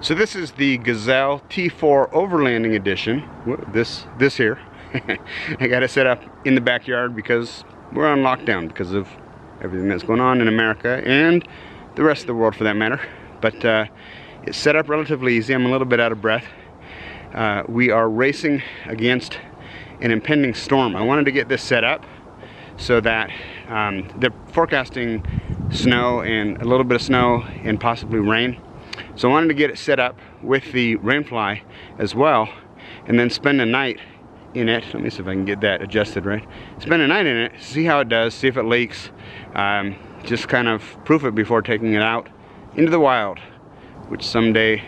So this is the Gazelle T4 Overlanding Edition. This here. I got it set up in the backyard because we're on lockdown because of everything that's going on in America and the rest of the world for that matter. But it's set up relatively easy. I'm a little bit out of breath. We are racing against an impending storm. I wanted to get this set up so that they're forecasting snow and a little bit of snow and possibly rain. So I wanted to get it set up with the rainfly as well and then spend a night in it. Let me see if I can get that adjusted right. Spend a night in it, see how it does, see if it leaks. Just kind of proof it before taking it out into the wild, which someday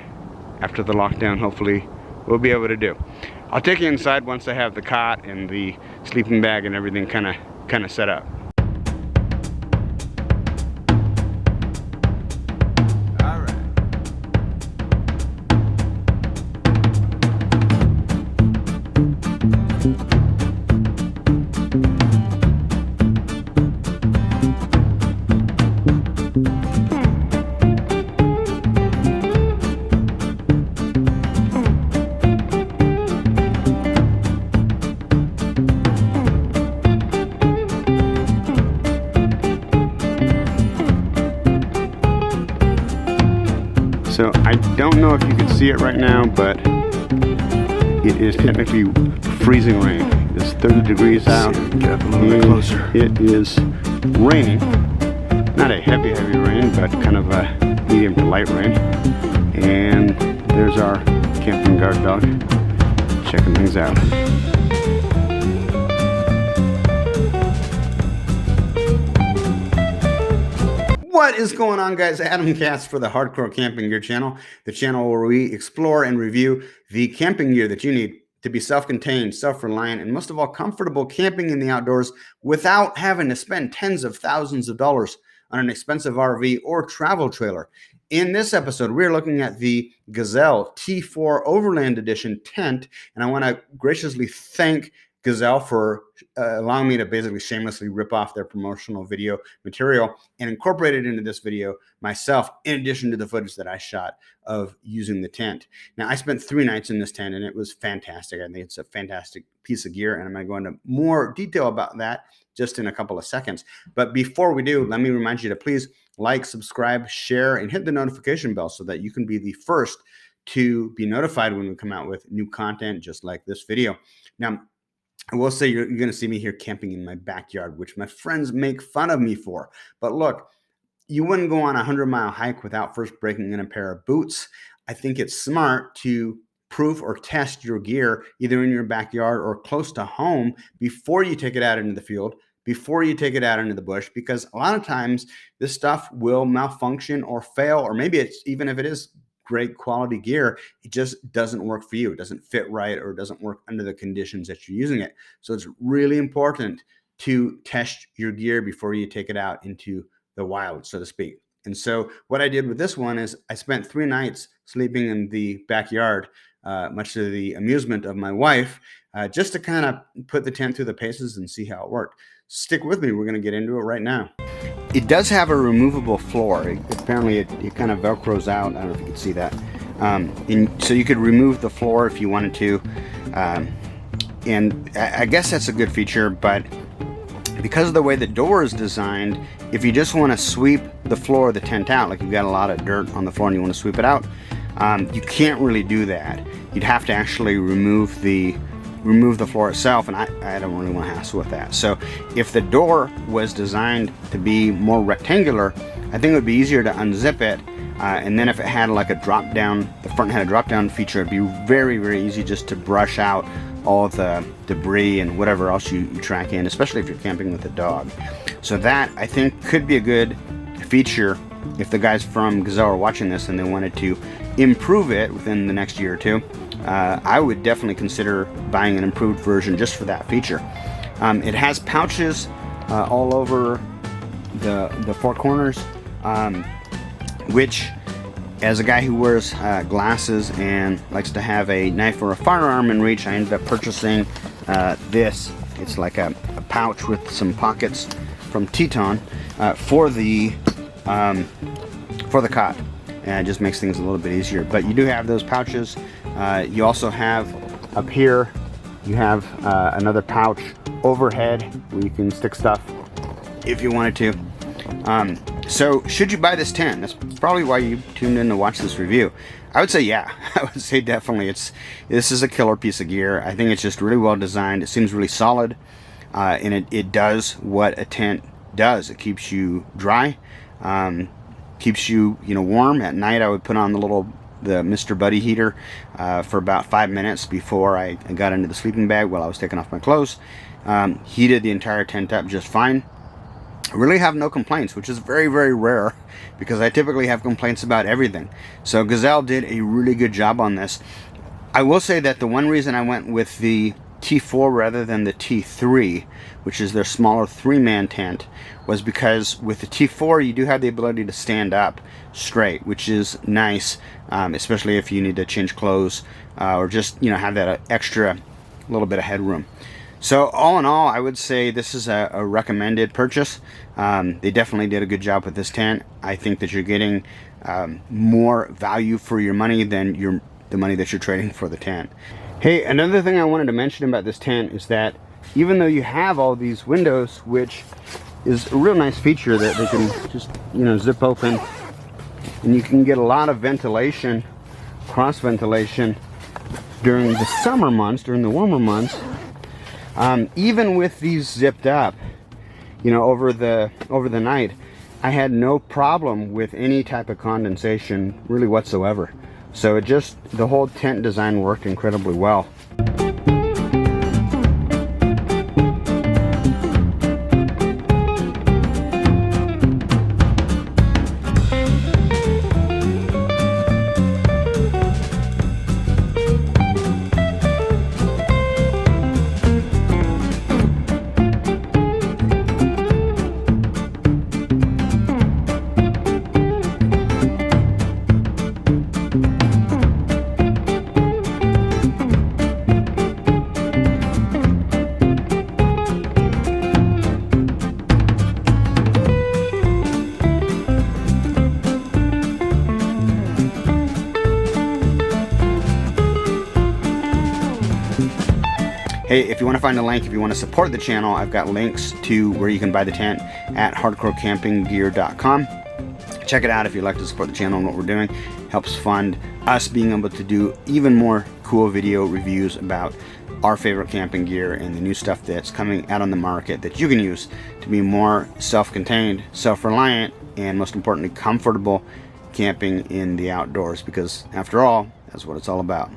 after the lockdown hopefully we'll be able to do. I'll take you inside once I have the cot and the sleeping bag and everything kind of set up. So I don't know if you can see it right now, but it is technically freezing rain. It's 30 degrees out. Get up a little bit closer. It is raining. Not a heavy rain, but kind of a medium to light rain. And there's our camping guard dog checking things out. What is going on, guys? Adam Cass for the Hardcore Camping Gear channel, the channel where we explore and review the camping gear that you need to be self-contained, self-reliant, and most of all, comfortable camping in the outdoors without having to spend tens of thousands of dollars on an expensive RV or travel trailer. In this episode, we're looking at the Gazelle T4 Overland Edition tent, and I want to graciously thank Gazelle for allowing me to basically shamelessly rip off their promotional video material and incorporate it into this video myself, in addition to the footage that I shot of using the tent. Now, I spent 3 nights in this tent and it was fantastic. I think it's a fantastic piece of gear, and I'm going to go into more detail about that just in a couple of seconds. But before we do, let me remind you to please like, subscribe, share, and hit the notification bell so that you can be the first to be notified when we come out with new content just like this video. Now, I will say you're going to see me here camping in my backyard, which my friends make fun of me for. But look, you wouldn't go on a 100-mile hike without first breaking in a pair of boots. I think it's smart to proof or test your gear either in your backyard or close to home before you take it out into the field, before you take it out into the bush, because a lot of times this stuff will malfunction or fail, or maybe it's even if it is great quality gear, it just doesn't work for you. It doesn't fit right or doesn't work under the conditions that you're using it. So it's really important to test your gear before you take it out into the wild, so to speak. And so what I did with this one is I spent 3 nights sleeping in the backyard, much to the amusement of my wife, just to kind of put the tent through the paces and see how it worked. Stick with me. We're going to get into it right now. It does have a removable floor. Apparently it kind of velcros out. I don't know if you can see that. So you could remove the floor if you wanted to. And I guess that's a good feature, but because of the way the door is designed, if you just want to sweep the floor of the tent out, like you've got a lot of dirt on the floor and you want to sweep it out, you can't really do that. You'd have to actually remove the floor itself, and I don't really want to hassle with that. So if the door was designed to be more rectangular, I think it would be easier to unzip it, and then if it had like a drop down, the front had a drop down feature, it'd be very easy just to brush out all the debris and whatever else you track in, especially if you're camping with a dog. So that, I think, could be a good feature if the guys from Gazelle are watching this and they wanted to improve it within the next year or two. I would definitely consider buying an improved version just for that feature. It has pouches all over the 4 corners, which, as a guy who wears glasses and likes to have a knife or a firearm in reach, I ended up purchasing this. It's like a pouch with some pockets from Teton for the cot. and it just makes things a little bit easier. But you do have those pouches. You also have up here, you have another pouch overhead where you can stick stuff if you wanted to. So should you buy this tent? That's probably why you tuned in to watch this review. I would say yeah. I would say definitely this is a killer piece of gear. I think it's just really well designed. It seems really solid, and it does what a tent does. It keeps you dry, keeps you warm. At night I would put on the Mr. Buddy heater for about 5 minutes before I got into the sleeping bag while I was taking off my clothes. Heated the entire tent up just fine. I really have no complaints, which is very, very rare because I typically have complaints about everything. So Gazelle did a really good job on this. I will say that the one reason I went with the T4 rather than the T3, which is their smaller 3-man tent, was because with the T4 you do have the ability to stand up straight, which is nice, especially if you need to change clothes or just have that extra little bit of headroom. So all in all, I would say this is a recommended purchase. They definitely did a good job with this tent. I think that you're getting more value for your money than the money that you're trading for the tent. Hey, another thing I wanted to mention about this tent is that even though you have all these windows, which is a real nice feature that they can just zip open, and you can get a lot of ventilation, cross ventilation during the summer months, during the warmer months. Even with these zipped up, over the night, I had no problem with any type of condensation really whatsoever. So the whole tent design worked incredibly well. Hey, if you want to find a link, if you want to support the channel, I've got links to where you can buy the tent at hardcorecampinggear.com. Check it out if you'd like to support the channel and what we're doing. Helps fund us being able to do even more cool video reviews about our favorite camping gear and the new stuff that's coming out on the market that you can use to be more self-contained, self-reliant, and most importantly, comfortable camping in the outdoors, because after all, that's what it's all about.